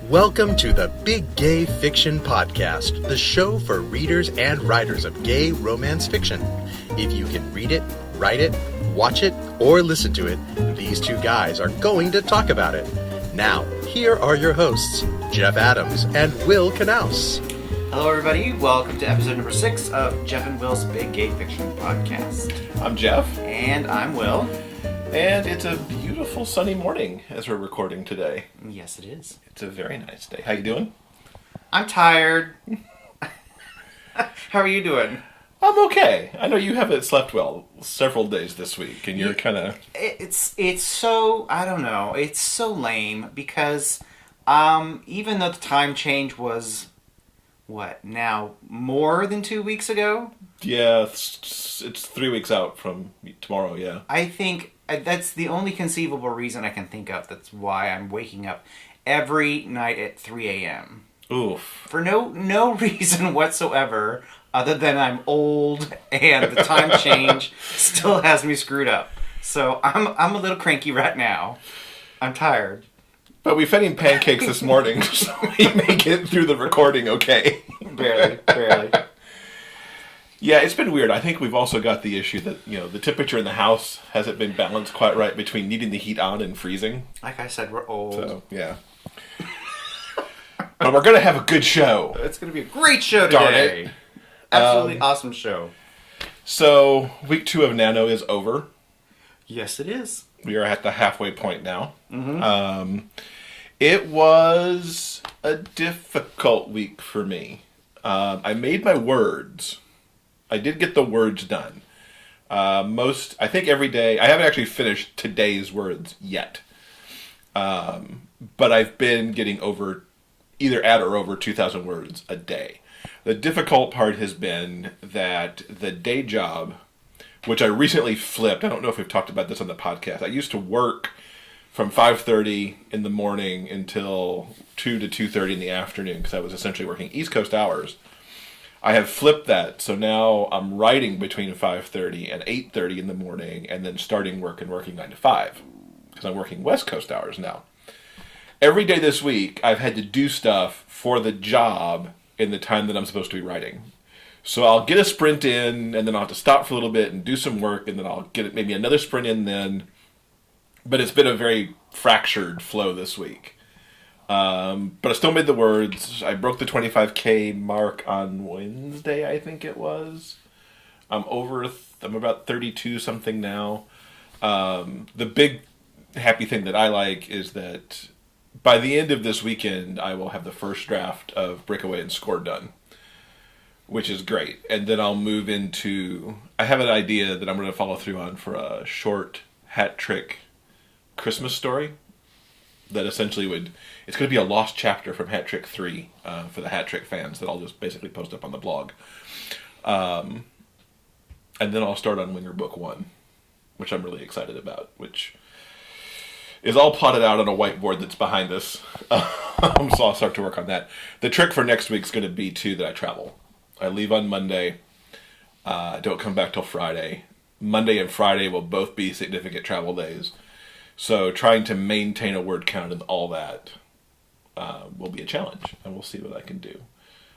Welcome to the Big Gay Fiction Podcast, the show for readers and writers of gay romance fiction. If you can read it, write it, watch it, or listen to it, these two guys are going to talk about it. Now, here are your hosts, Jeff Adams and Will Knaus. Hello, everybody. Welcome to episode number 6 of Jeff and Will's Big Gay Fiction Podcast. I'm Jeff. And I'm Will. And it's a beautiful sunny morning as we're recording today. Yes, it is. It's a very nice day. How you doing? I'm tired. How are you doing? I'm okay. I know you haven't slept well several days this week, and you're kind of... It's so, I don't know, it's so lame because even though the time change was, what, now more than 2 weeks ago? Yeah, it's 3 weeks out from tomorrow, yeah. I think that's the only conceivable reason I can think of. That's why I'm waking up every night at 3 a.m. Oof. For no reason whatsoever other than I'm old and the time change still has me screwed up. So I'm a little cranky right now. I'm tired. But we fed him pancakes this morning, so we make it through the recording okay. Barely. Yeah, it's been weird. I think we've also got the issue that, the temperature in the house hasn't been balanced quite right between needing the heat on and freezing. Like I said, we're old. So, yeah. But we're going to have a good show. It's going to be a great show today. Darn it. Absolutely awesome show. So, week 2 of Nano is over. Yes, it is. We are at the halfway point now. Mm-hmm. It was a difficult week for me. I made my words. I did get the words done. I think every day, I haven't actually finished today's words yet. But I've been getting either at or over 2,000 words a day. The difficult part has been that the day job, which I recently flipped, I don't know if we've talked about this on the podcast. I used to work from 5:30 in the morning until 2 to 2:30 in the afternoon because I was essentially working East Coast hours. I have flipped that, so now I'm writing between 5:30 and 8:30 in the morning and then starting work and working 9 to 5 because I'm working West Coast hours now. Every day this week, I've had to do stuff for the job in the time that I'm supposed to be writing. So I'll get a sprint in, and then I'll have to stop for a little bit and do some work, and then I'll get maybe another sprint in then. But it's been a very fractured flow this week. But I still made the words. I broke the 25K mark on Wednesday, I think it was. I'm about 32 something now. The big happy thing that I like is that by the end of this weekend, I will have the first draft of Breakaway and Score done, which is great. And then I'll move into... I have an idea that I'm going to follow through on for a short hat trick Christmas story that essentially it's going to be a lost chapter from Hat Trick 3 for the Hat Trick fans that I'll just basically post up on the blog. And then I'll start on Winger Book 1, which I'm really excited about, which is all plotted out on a whiteboard that's behind us. So I'll start to work on that. The trick for next week's going to be, too, that I travel. I leave on Monday. Don't come back till Friday. Monday and Friday will both be significant travel days. So trying to maintain a word count and all that will be a challenge, and we'll see what I can do.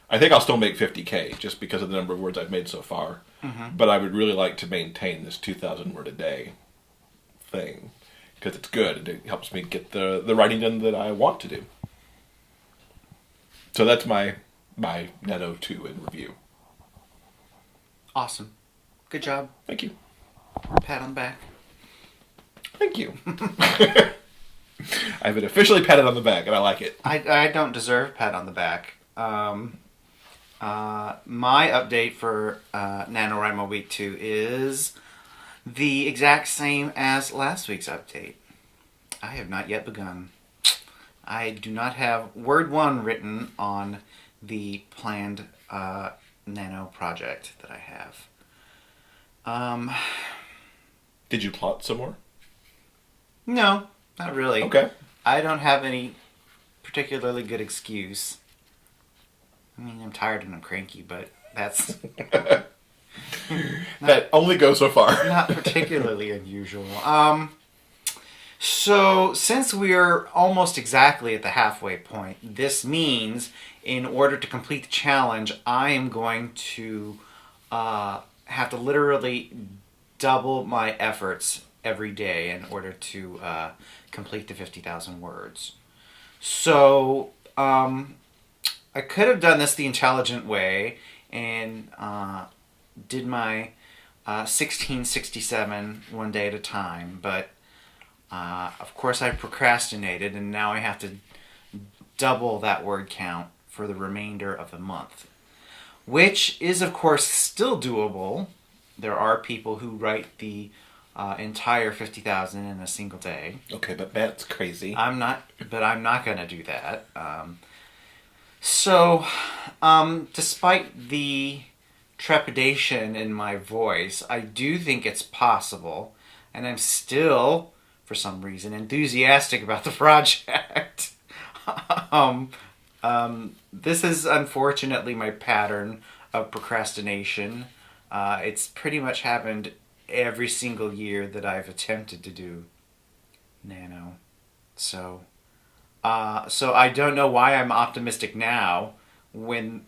I think I'll still make 50K just because of the number of words I've made so far. Mm-hmm. But I would really like to maintain this 2,000 word a day thing because it's good and it helps me get the writing done that I want to do. So that's my Nano 2 in review. Awesome. Good job. Thank you. Pat on the back. Thank you. I've been officially patted on the back, and I like it. I don't deserve pat on the back. My update for NaNoWriMo Week 2 is the exact same as last week's update. I have not yet begun. I do not have Word 1 written on the planned Nano project that I have. Did you plot some more? No, not really. Okay. I don't have any particularly good excuse. I mean, I'm tired and I'm cranky, but that's... that only goes so far. Not particularly unusual. So, since we're almost exactly at the halfway point, this means in order to complete the challenge, I am going to have to literally double my efforts every day in order to complete the 50,000 words. So, I could have done this the intelligent way and did my 1667 one day at a time, but of course I procrastinated, and now I have to double that word count for the remainder of the month, which is of course still doable. There are people who write the entire 50,000 in a single day. Okay, but that's crazy. I'm not going to do that. So, despite the trepidation in my voice, I do think it's possible, and I'm still, for some reason, enthusiastic about the project. This is unfortunately my pattern of procrastination. It's pretty much happened every single year that I've attempted to do Nano. So I don't know why I'm optimistic now when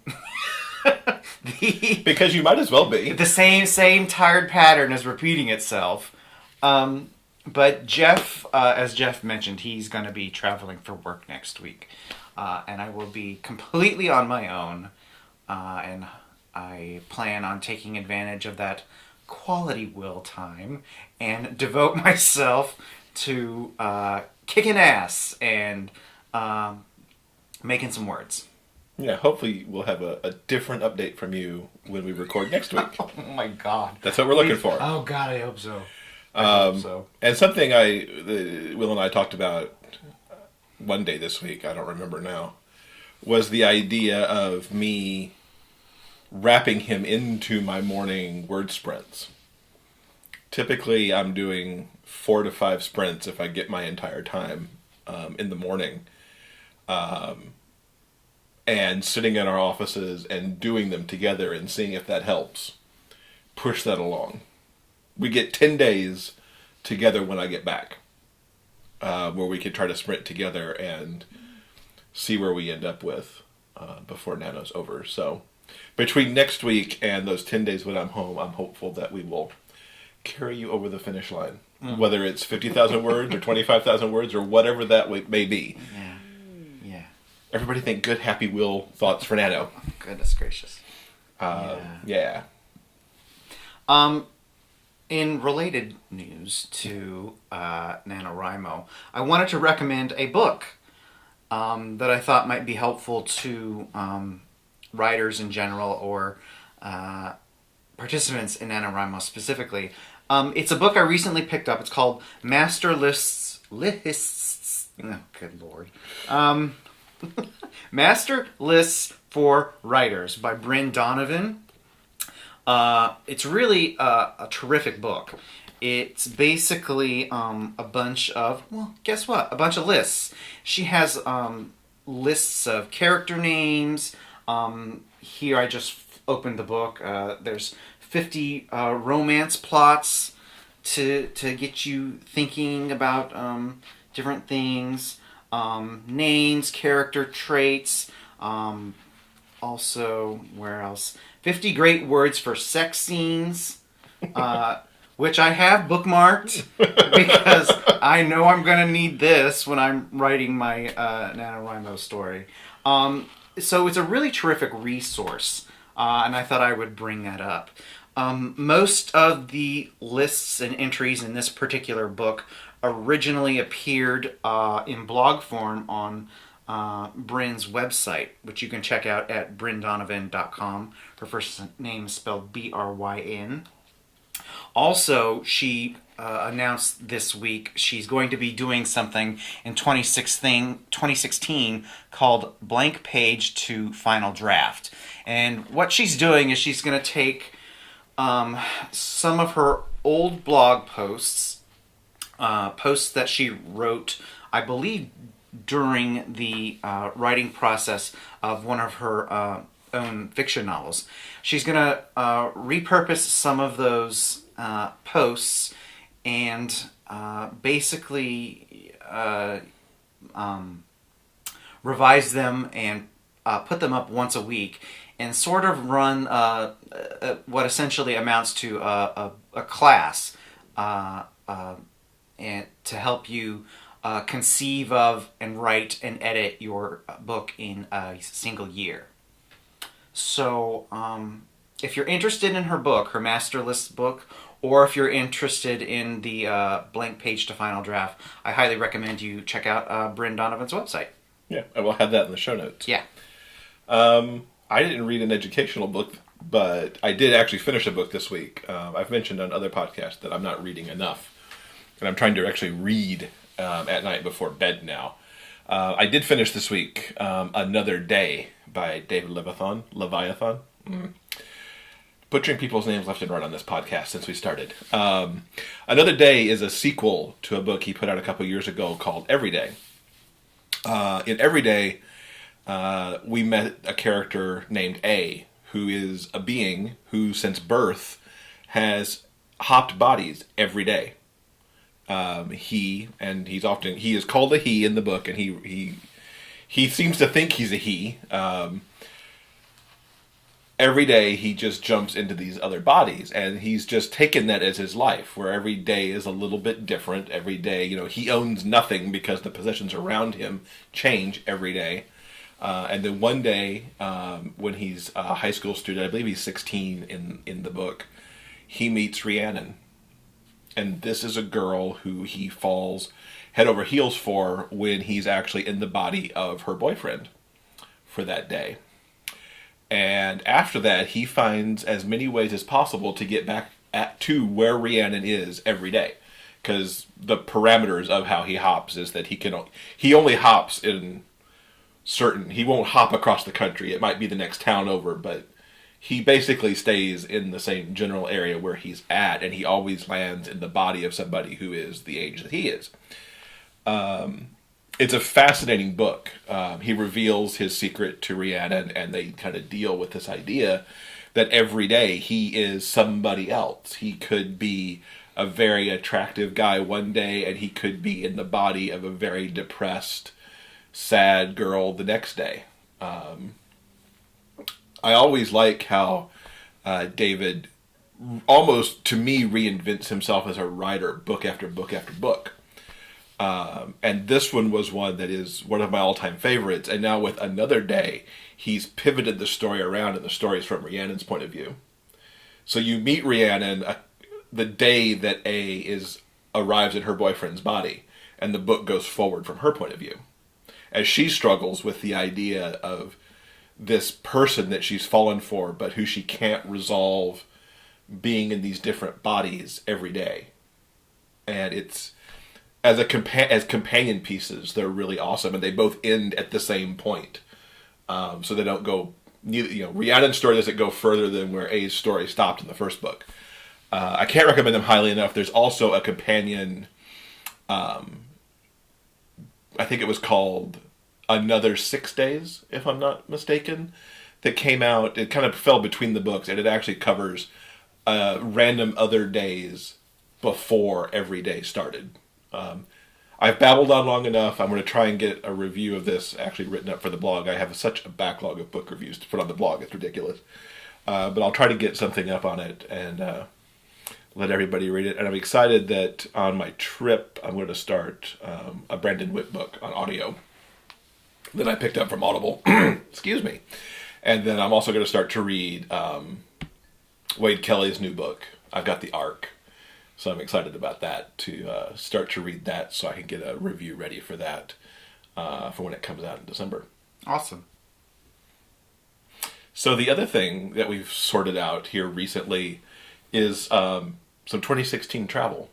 Because you might as well be. the same tired pattern is repeating itself. But Jeff, as Jeff mentioned, he's going to be traveling for work next week. And I will be completely on my own. And I plan on taking advantage of that quality will time and devote myself to kicking ass and making some words. Yeah, hopefully we'll have a different update from you when we record next week. Oh my God. That's what we're looking for. Oh God, I hope so. I hope so. And something Will and I talked about one day this week, I don't remember now, was the idea of me wrapping him into my morning word sprints. Typically, I'm doing 4 to 5 sprints if I get my entire time in the morning. And sitting in our offices and doing them together and seeing if that helps. Push that along. We get 10 days together when I get back, where we could try to sprint together and see where we end up with before Nano's over. So between next week and those 10 days when I'm home, I'm hopeful that we will carry you over the finish line. Whether it's 50,000 words or 25,000 words or whatever that may be. Yeah. Everybody think good, happy Will thoughts for Nano. Goodness gracious. Yeah. In related news to NaNoWriMo, I wanted to recommend a book that I thought might be helpful to writers in general or participants in NaNoWriMo specifically. It's a book I recently picked up. It's called Master Lists. Oh, good Lord. Master Lists for Writers by Bryn Donovan. It's really a terrific book. It's basically a bunch of, well, guess what? A bunch of lists. She has lists of character names. Here I just opened the book. There's 50 romance plots to get you thinking about different things. Names, character traits, also, where else? 50 great words for sex scenes, which I have bookmarked because I know I'm going to need this when I'm writing my NaNoWriMo story. So it's a really terrific resource, and I thought I would bring that up. Most of the lists and entries in this particular book originally appeared in blog form on Bryn's website, which you can check out at bryndonovan.com. Her first name is spelled B-R-Y-N. Also, she announced this week she's going to be doing something in 2016 called Blank Page to Final Draft. And what she's doing is she's going to take some of her old blog posts, posts that she wrote, I believe, during the writing process of one of her own fiction novels. She's going to repurpose some of those posts and basically revise them and put them up once a week, and sort of run what essentially amounts to a class, and to help you conceive of and write and edit your book in a single year. So if you're interested in her book, her master list book, or if you're interested in the blank page to final draft, I highly recommend you check out Bryn Donovan's website. Yeah, I will have that in the show notes. Yeah. I didn't read an educational book, but I did actually finish a book this week. I've mentioned on other podcasts that I'm not reading enough, and I'm trying to actually read at night before bed now. I did finish this week Another Day by David Levithan. Butchering people's names left and right on this podcast since we started. Another Day is a sequel to a book he put out a couple years ago called Every Day. In Every Day, we met a character named A, who is a being who, since birth, has hopped bodies every day. He is called a he in the book, and he seems to think he's a he. Every day he just jumps into these other bodies, and he's just taken that as his life, where every day is a little bit different. Every day, he owns nothing because the possessions around him change every day. And then one day, when he's a high school student, I believe he's 16 in the book, he meets Rhiannon. And this is a girl who he falls head over heels for when he's actually in the body of her boyfriend for that day. And after that, he finds as many ways as possible to get back to where Rhiannon is every day. Because the parameters of how he hops is that he only hops in he won't hop across the country. It might be the next town over, but he basically stays in the same general area where he's at, and he always lands in the body of somebody who is the age that he is. It's a fascinating book. He reveals his secret to Rhiannon, and they kind of deal with this idea that every day he is somebody else. He could be a very attractive guy one day, and he could be in the body of a very depressed, sad girl the next day. I always like how David almost, to me, reinvents himself as a writer, book after book after book. And this one was one that is one of my all-time favorites. And now with Another Day, he's pivoted the story around, and the story is from Rhiannon's point of view. So you meet Rhiannon the day that A arrives in her boyfriend's body, and the book goes forward from her point of view, as she struggles with the idea of this person that she's fallen for, but who she can't resolve being in these different bodies every day. And it's, as companion pieces, they're really awesome, and they both end at the same point. So they don't go, Rhiannon's story doesn't go further than where A's story stopped in the first book. I can't recommend them highly enough. There's also a companion, I think it was called Another 6 Days, if I'm not mistaken, that came out. It kind of fell between the books, and it actually covers random other days before Every Day started. I've babbled on long enough. I'm going to try and get a review of this actually written up for the blog. I have such a backlog of book reviews to put on the blog. It's ridiculous. But I'll try to get something up on it and let everybody read it. And I'm excited that on my trip, I'm going to start a Brandon Whitt book on audio that I picked up from Audible. Excuse me. And then I'm also going to start to read Wade Kelly's new book. I've got The Ark. So I'm excited about that, to start to read that so I can get a review ready for that for when it comes out in December. Awesome. So the other thing that we've sorted out here recently is some 2016 travel,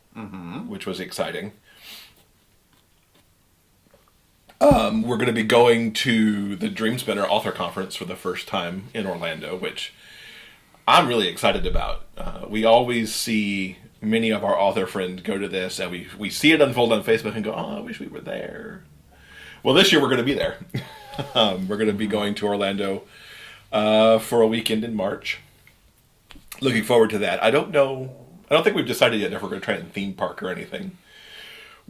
which was exciting. We're going to be going to the Dreamspinner Author Conference for the first time in Orlando, which I'm really excited about. We always see many of our author friends go to this, and we see it unfold on Facebook and go, oh, I wish we were there. Well, this year we're going to be there. We're going to be going to Orlando for a weekend in March. Looking forward to that. I don't think we've decided yet if we're going to try and theme park or anything.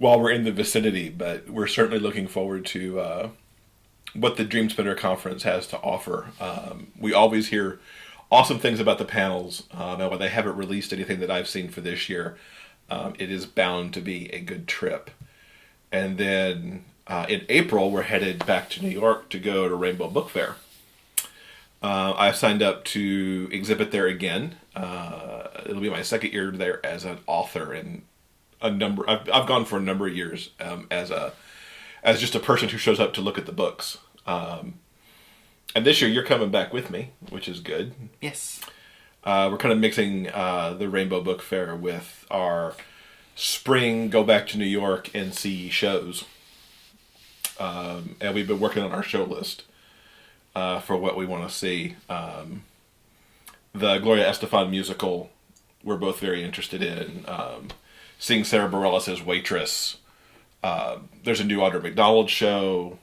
while we're in the vicinity, but we're certainly looking forward to what the Dreamspinner conference has to offer. We always hear awesome things about the panels, and while they haven't released anything that I've seen for this year, it is bound to be a good trip. And then in April, we're headed back to New York to go to Rainbow Book Fair. I've signed up to exhibit there again. It'll be my second year there as an author, and I've gone for a number of years as just a person who shows up to look at the books. And this year you're coming back with me, which is good. Yes. We're kind of mixing the Rainbow Book Fair with our spring go back to New York and see shows. And we've been working on our show list for what we want to see. The Gloria Estefan musical, we're both very interested in. Seeing Sarah Bareilles as Waitress. There's a new Audra McDonald show.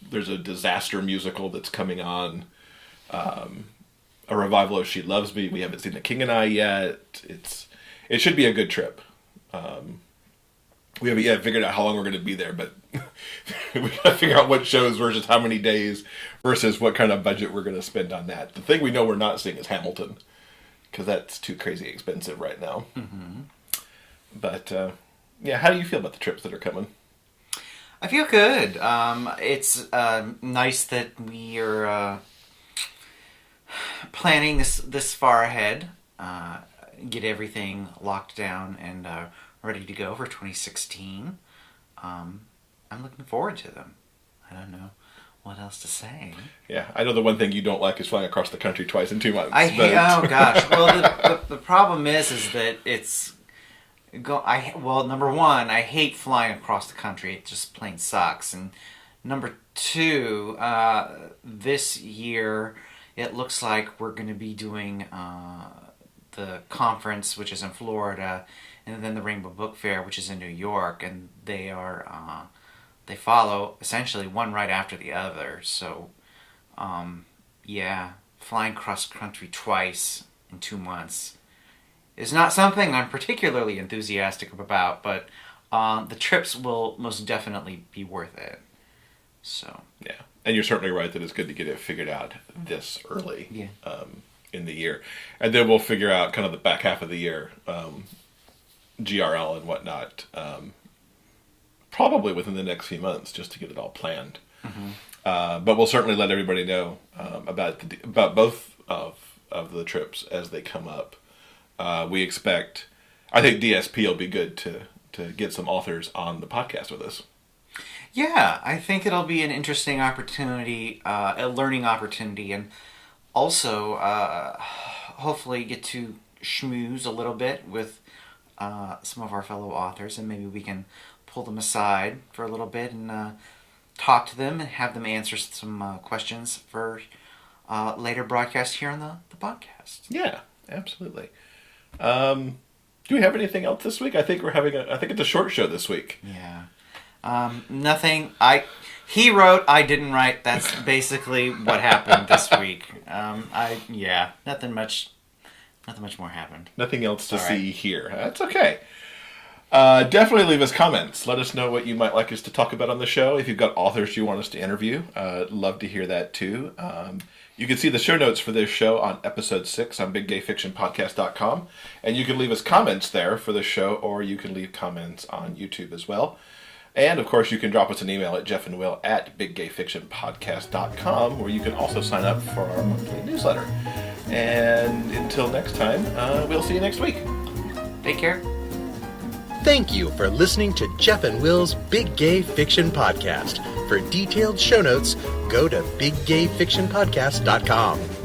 There's a disaster musical that's coming on. A revival of She Loves Me. We haven't seen The King and I yet. It should be a good trip. We haven't yet figured out how long we're going to be there, but we got to figure out what shows versus how many days versus what kind of budget we're going to spend on that. The thing we know we're not seeing is Hamilton, because that's too crazy expensive right now. Mm-hmm. But, yeah, how do you feel about the trips that are coming? I feel good. It's nice that we are planning this far ahead, get everything locked down and ready to go for 2016. I'm looking forward to them. I don't know what else to say. Yeah, I know the one thing you don't like is flying across the country twice in 2 months. Oh gosh. Well, the problem is that it's number one, I hate flying across the country. It just plain sucks. And number two, this year it looks like we're going to be doing the conference, which is in Florida, and then the Rainbow Book Fair, which is in New York, and they follow essentially one right after the other. So, yeah, flying cross country twice in 2 months is not something I'm particularly enthusiastic about, but the trips will most definitely be worth it. So yeah, and you're certainly right that it's good to get it figured out this early in the year, and then we'll figure out kind of the back half of the year, GRL and whatnot, probably within the next few months, just to get it all planned. Mm-hmm. But we'll certainly let everybody know about both of the trips as they come up. We expect, I think DSP will be good to get some authors on the podcast with us. Yeah, I think it'll be an interesting opportunity, a learning opportunity, and also hopefully get to schmooze a little bit with some of our fellow authors, and maybe we can pull them aside for a little bit and talk to them and have them answer some questions for later broadcast here on the podcast. Yeah, absolutely. Do we have anything else this week? I think I think it's a short show this week. Yeah. Nothing. He wrote, I didn't write. That's basically what happened this week. Nothing much more happened. Nothing else to see here. That's okay. Definitely leave us comments. Let us know what you might like us to talk about on the show. If you've got authors you want us to interview, love to hear that too. You can see the show notes for this show on episode 6 on BigGayFictionPodcast.com. And you can leave us comments there for the show, or you can leave comments on YouTube as well. And, of course, you can drop us an email at jeffandwill@BigGayFictionPodcast.com, where you can also sign up for our monthly newsletter. And until next time, we'll see you next week. Take care. Thank you for listening to Jeff and Will's Big Gay Fiction Podcast. For detailed show notes, go to BigGayFictionPodcast.com.